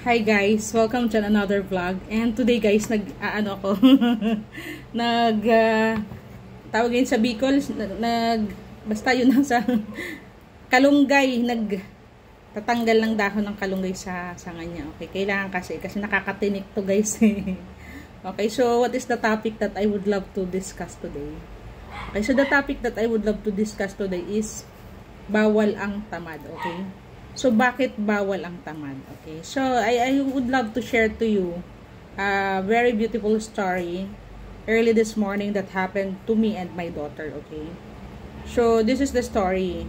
Hi guys, welcome to another vlog. And today guys, tawag yun sa Bicol, basta yun sa kalunggay, tatanggal ng dahon ng kalunggay sa niya. Okay, kailangan kasi nakakatinik to guys. Okay, so what is the topic that I would love to discuss today? Okay, so the topic that I would love to discuss today is bawal ang tamad, okay? So, bakit bawal ang tamad? Okay. So, I would love to share to you a very beautiful story early this morning that happened to me and my daughter, okay? So, this is the story.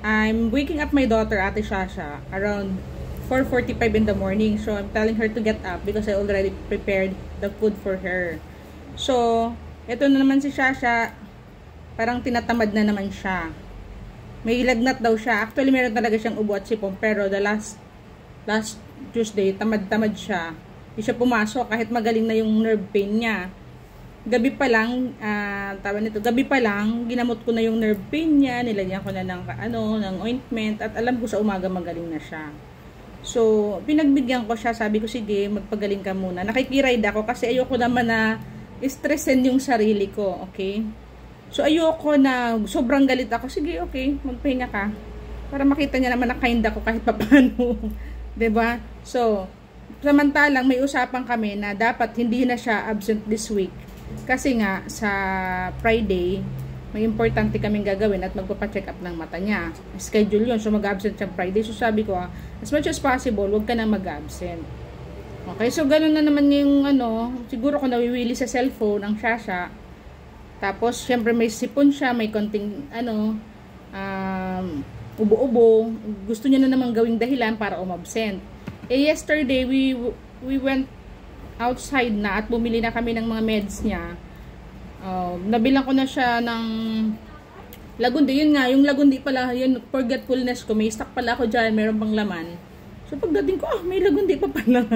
I'm waking up my daughter, Ate Shasha, around 4:45 in the morning. So, I'm telling her to get up because I already prepared the food for her. So, ito na naman si Shasha, parang tinatamad na naman siya. May lagnat daw siya. Actually, meron talaga siyang ubo at sipon. Pero the last Tuesday, tamad-tamad siya. Hindi siya pumasok kahit magaling na yung nerve pain niya. Gabi pa lang, ginamot ko na yung nerve pain niya. Nilagyan ko na ng ointment. At alam ko sa umaga magaling na siya. So, pinagbigyan ko siya. Sabi ko, sige, magpagaling ka muna. Nakikiride ako kasi ayoko naman na stressin yung sarili ko. Okay? So, ayoko na sobrang galit ako. Sige, okay, magpahinga ka. Para makita niya naman na kind ako kahit paano. Diba? So, samantalang may usapan kami na dapat hindi na siya absent this week. Kasi nga, sa Friday, may importante kaming gagawin at magpapacheck up ng mata niya. Schedule yun. So, mag-absent siya Friday. So, sabi ko, as much as possible, huwag ka na mag-absent. Okay, so ganun na naman yung siguro kung nawiwili sa cellphone ang Shasha. Tapos, syempre may sipon siya, may konting, ubo-ubo. Gusto niya na namang gawing dahilan para umabsent. Yesterday, we went outside na at bumili na kami ng mga meds niya. Nabilang ko na siya ng lagundi. Yun nga, yung lagundi pala, yun, forgetfulness ko. May stock pala ako dyan, meron pang laman. So, pagdating ko, may lagundi pa pala.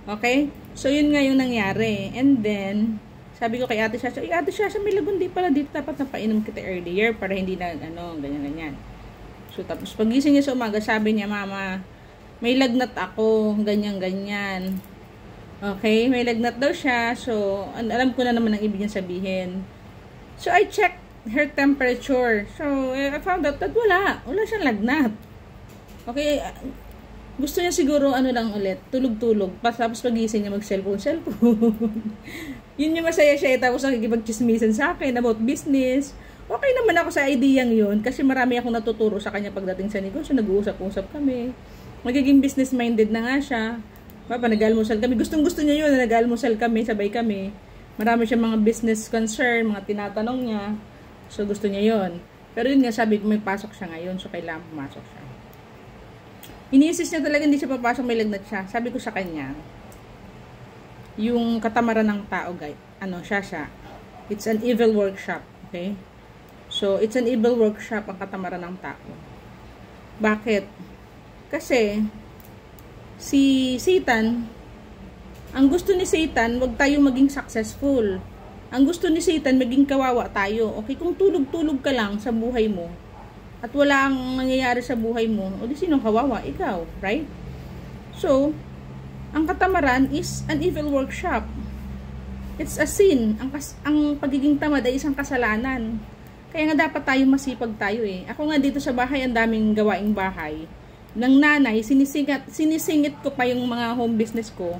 Okay? So, yun nga yung nangyari. And then, sabi ko kay Ate Shasha, Ate Shasha, may lagundi pala dito, dapat napainom kita earlier para hindi na, ganyan-ganyan. So, tapos pagising niya sa umaga, sabi niya, Mama, may lagnat ako, ganyan-ganyan. Okay, may lagnat daw siya, so, alam ko na naman ang ibig niya sabihin. So, I checked her temperature. So, I found out that wala siyang lagnat. Okay, gusto niya siguro, lang ulit, tulog-tulog. Tapos pagising niya mag-cellphone. Yun yung masaya siya. Tapos nakikipag-chismisan sa akin about business. Okay naman ako sa ideyang yun. Kasi marami akong natuturo sa kanya pagdating sa negosyo. Nag-uusap-usap kami. Magiging business-minded na nga siya. Nag-almusal kami. Gustong-gusto niya yun. Nag-almusal kami. Sabay kami. Marami siya mga business concern. Mga tinatanong niya. So gusto niya yun. Pero yun nga, sabi ko may pasok siya ngayon. So kailangan pumasok siya. Iniisis niya talaga hindi siya papasok, may lagnat siya. Sabi ko sa kanya, yung katamaran ng tao, guys, Shasha, it's an evil workshop, okay? So, it's an evil workshop ang katamaran ng tao. Bakit? Kasi, si Satan, ang gusto ni Satan, wag tayo maging successful. Ang gusto ni Satan, maging kawawa tayo. Okay, kung tulog-tulog ka lang sa buhay mo, at wala ang nangyayari sa buhay mo, o di sinong kawawa? Ikaw, right? So, ang katamaran is an evil workshop. It's a sin. Ang pagiging tamad ay isang kasalanan. Kaya nga dapat tayo masipag tayo eh. Ako nga dito sa bahay, ang daming gawaing bahay. Ng nanay, sinisingit ko pa yung mga home business ko.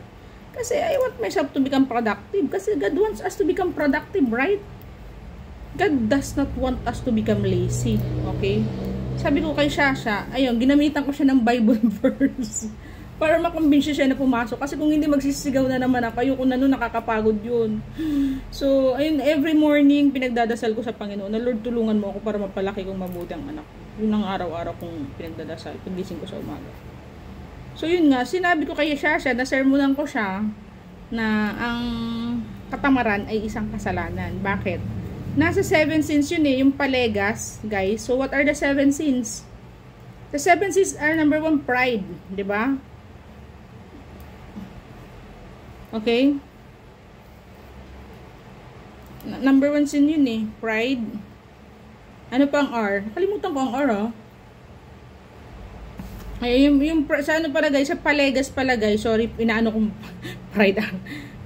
Kasi I want myself to become productive. Kasi God wants us to become productive, right? God does not want us to become lazy. Okay? Sabi ko kay Shasha, ayun, ginamitan ko siya ng Bible verse. Para makumbinsi siya na pumasok. Kasi kung hindi magsisigaw na naman ako, ayoko na nun, nakakapagod yun. So, ayun, every morning, pinagdadasal ko sa Panginoon na Lord, tulungan mo ako para mapalaki kong mabuti ang anak ko. Yun ang araw-araw kong pinagdadasal, pagising ko sa umaga. So, yun nga, sinabi ko kay Shasha, nasermonan ko siya na ang katamaran ay isang kasalanan. Bakit? Nasa 7 sins yun eh, yung palegas, guys. So, what are the 7 sins? The 7 sins are number 1, pride. Diba? Okay? Number 1 sin yun eh. Pride. Ano pa ang R? Kalimutan ko ang R, oh. Ay, sa ano pala guys, sa Palegas pala guys, sorry, inaano kong pride.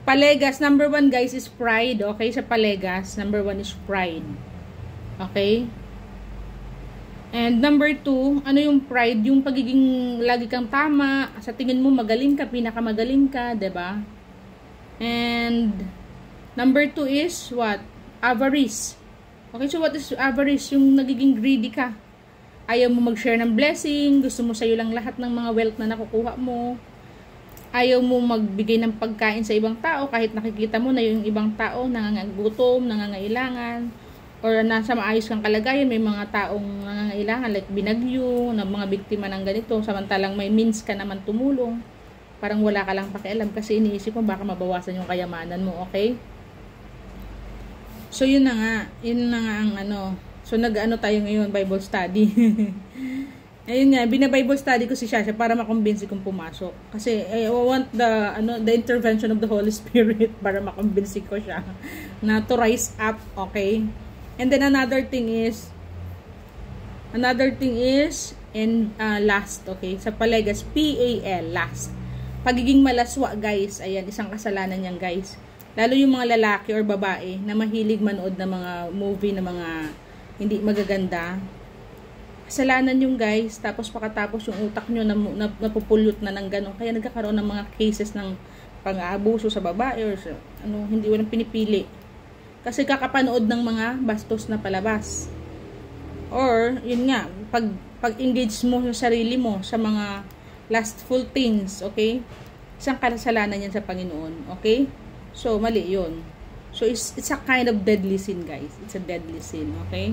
Palegas, number 1 guys is pride, okay? Sa Palegas, number 1 is pride. Okay? And number 2, ano yung pride? Yung pagiging lagi kang tama, sa tingin mo magaling ka, pinakamagaling ka, 'di ba? And number 2 is what? Avarice. Okay, so what is avarice? Yung nagiging greedy ka. Ayaw mo mag-share ng blessing, gusto mo sa'yo lang lahat ng mga wealth na nakukuha mo. Ayaw mo magbigay ng pagkain sa ibang tao kahit nakikita mo na yung ibang tao nangangagutom, nangangailangan, or nasa maayos kang kalagayan, may mga taong nangangailangan like binagyo, na mga biktima ng ganito, samantalang may means ka naman tumulong. Parang wala ka lang pakialam kasi iniisip mo baka mabawasan yung kayamanan mo, okay? So yun na nga ang ano. So nag-ano tayo ngayon, Bible study. Ayun nga, bina-Bible study ko si Shasha para makumbinsi kong pumasok. Kasi I want the intervention of the Holy Spirit para makumbinsi ko siya na to rise up, okay? And then another thing is and last, okay? Sa Palegas, PAL, last. Pagiging malaswa, guys. Ayan, isang kasalanan yan, guys. Lalo yung mga lalaki or babae na mahilig manood ng mga movie na mga hindi magaganda. Kasalanan yung guys. Tapos pakatapos yung utak nyo napupulot na ng ganun. Kaya nagkakaroon ng mga cases ng pang-aabuso sa babae or sa, hindi walang pinipili. Kasi kakapanood ng mga bastos na palabas. Or, yun nga, pag-engage mo sa sarili mo sa mga lustful things, okay? Isang kasalanan yan sa Panginoon, okay? So, mali yun. So, it's a kind of deadly sin, guys. It's a deadly sin, okay?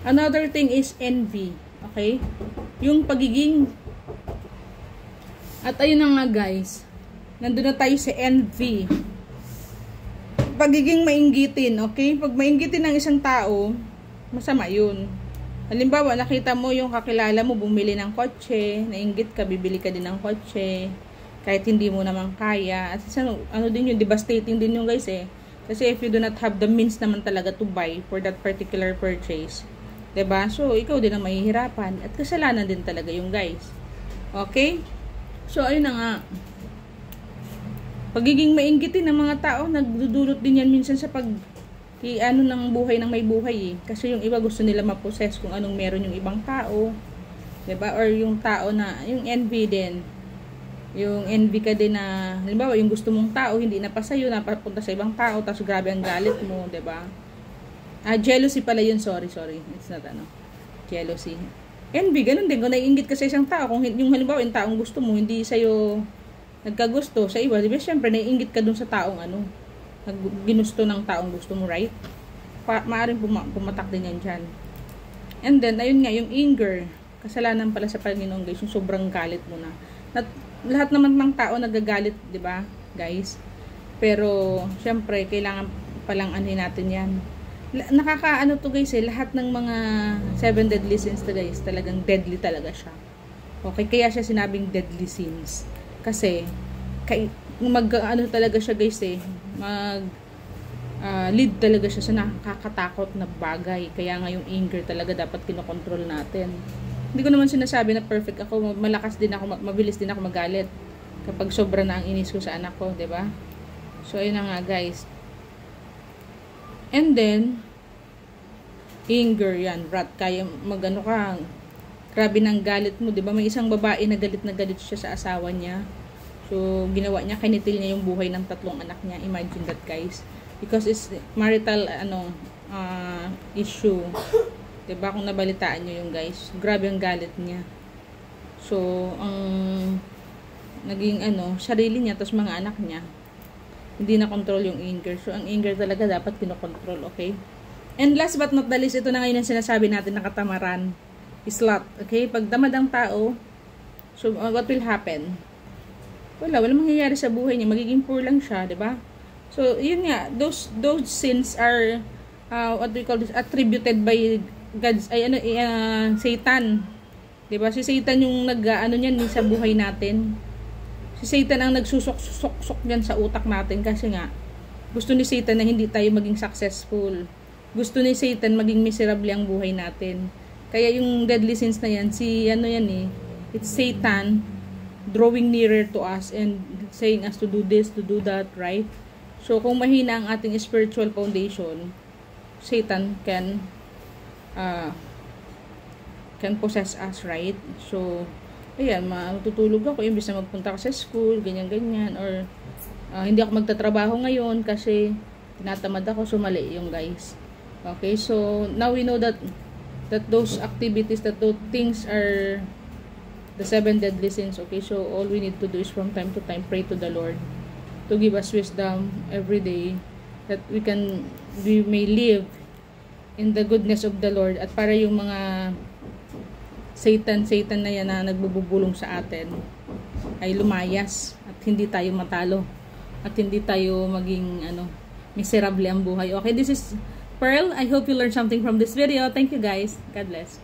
Another thing is envy, okay? Yung pagiging... At ayun na nga, guys. Nandun na tayo sa envy. Pagiging mainggitin, okay? Pag mainggitin ng isang tao, masama yun. Halimbawa, nakita mo yung kakilala mo bumili ng kotse, nainggit ka, bibili ka din ng kotse, kahit hindi mo naman kaya. At ano din yun, devastating din yun guys eh. Kasi if you do not have the means naman talaga to buy for that particular purchase, 'di ba? So, ikaw din ang mahihirapan at kasalanan din talaga yung guys. Okay? So, ayun na nga. Pagiging mainggitin ng mga tao, nagdudulot din yan minsan sa ng buhay ng may buhay eh. Kasi yung iba gusto nila ma-possess kung anong meron yung ibang tao. 'Di ba? Or yung tao na, yung envy din. Yung envy ka din na, halimbawa, yung gusto mong tao, hindi na pa sa'yo, napapunta sa ibang tao, tapos grabe ang galit mo, 'di ba? Jealousy pala yun, sorry. It's not jealousy. Envy, ganun din. Kung naiinggit ka sa isang tao, kung yung halimbawa, yung taong gusto mo, hindi sa'yo nagkagusto sa iba, di ba? Siyempre, naiinggit ka dun sa taong ginusto ng taong gusto mo, right? Maaring pumatak din yan dyan. And then, ayun nga, yung anger, kasalanan pala sa Panginoon, guys, yung sobrang galit mo na. Lahat naman ng tao nagagalit, di ba, guys? Pero, syempre, kailangan palang natin yan. Nakakaano to guys eh, lahat ng mga 7 deadly sins to guys, talagang deadly talaga siya. Okay, kaya siya sinabing deadly sins. Kasi, talaga siya guys eh, lead talaga siya sa nakakatakot na bagay. Kaya nga yung anger talaga dapat kinokontrol natin. Hindi ko naman sinasabi na perfect ako, malakas din ako, mabilis din ako magalit kapag sobra na ang inis ko sa anak ko, 'di ba? So ayun na nga guys. And then anger yan, wrath, kaya magano ka, grabe ng galit mo, 'di ba? May isang babae na galit siya sa asawa niya. So ginawa niya, kinitil niya yung buhay ng 3 anak niya. Imagine that guys. Because it's marital issue. Diba? Kung nabalitaan nyo yung guys, grabe ang galit niya. So, ang naging sarili niya, tapos mga anak niya, hindi na control yung anger. So, ang anger talaga dapat kinokontrol, okay? And last but not the least, ito na ngayon ang sinasabi natin na katamaran. Sloth, okay? Pag tamad ang tao, so, what will happen? Walang mangyayari sa buhay niya. Magiging poor lang siya, diba? So, yun nga, those sins are, what we call this, attributed by God's, Satan. Diba? Si Satan yung niyan sa buhay natin. Si Satan ang nagsusok-sok niyan sa utak natin kasi nga, gusto ni Satan na hindi tayo maging successful. Gusto ni Satan maging miserable ang buhay natin. Kaya yung deadly sins na yan, It's Satan drawing nearer to us and saying us to do this, to do that, right? So, kung mahina ang ating spiritual foundation, Satan can possess us, right? So, ayan, matutulog ako, imbis na magpunta ako sa school, ganyan-ganyan, or hindi ako magtatrabaho ngayon kasi tinatamad ako, sumali yung guys. Okay, so, now we know that those activities, that those things are the 7 deadly sins. Okay, so all we need to do is from time to time pray to the Lord to give us wisdom every day, that we may live in the goodness of the Lord, at para yung mga Satan na yan na nagbubulong sa atin ay lumayas at hindi tayo matalo at hindi tayo maging miserable ang buhay. Okay, this is Pearl. I hope you learned something from this video. Thank you guys. God bless.